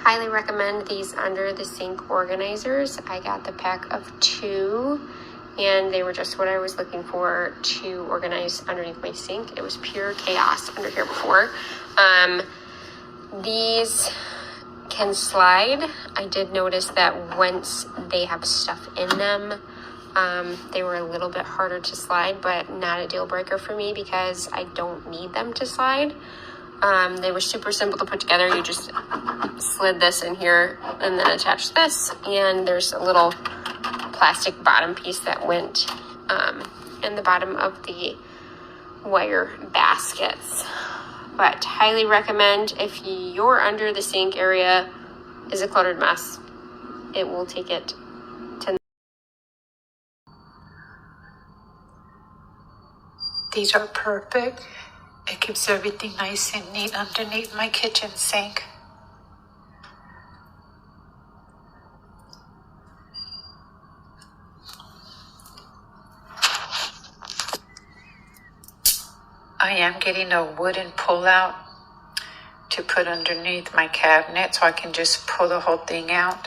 Highly recommend these under the sink organizers. I got the pack of 2 and they were just what I was looking for to organize underneath my sink. It was pure chaos under here before. These can slide. I did notice that once they have stuff in them, they were a little bit harder to slide, but not a deal breaker for me because I don't need them to slide. They were super simple to put together. You just slid this in here and then attach this, and there's a little plastic bottom piece that went in the bottom of the wire baskets. But highly recommend if your under the sink area is a cluttered mess, it will take it to. These are perfect. It keeps everything nice and neat underneath my kitchen sink. I am getting a wooden pull-out to put underneath my cabinet so I can just pull the whole thing out.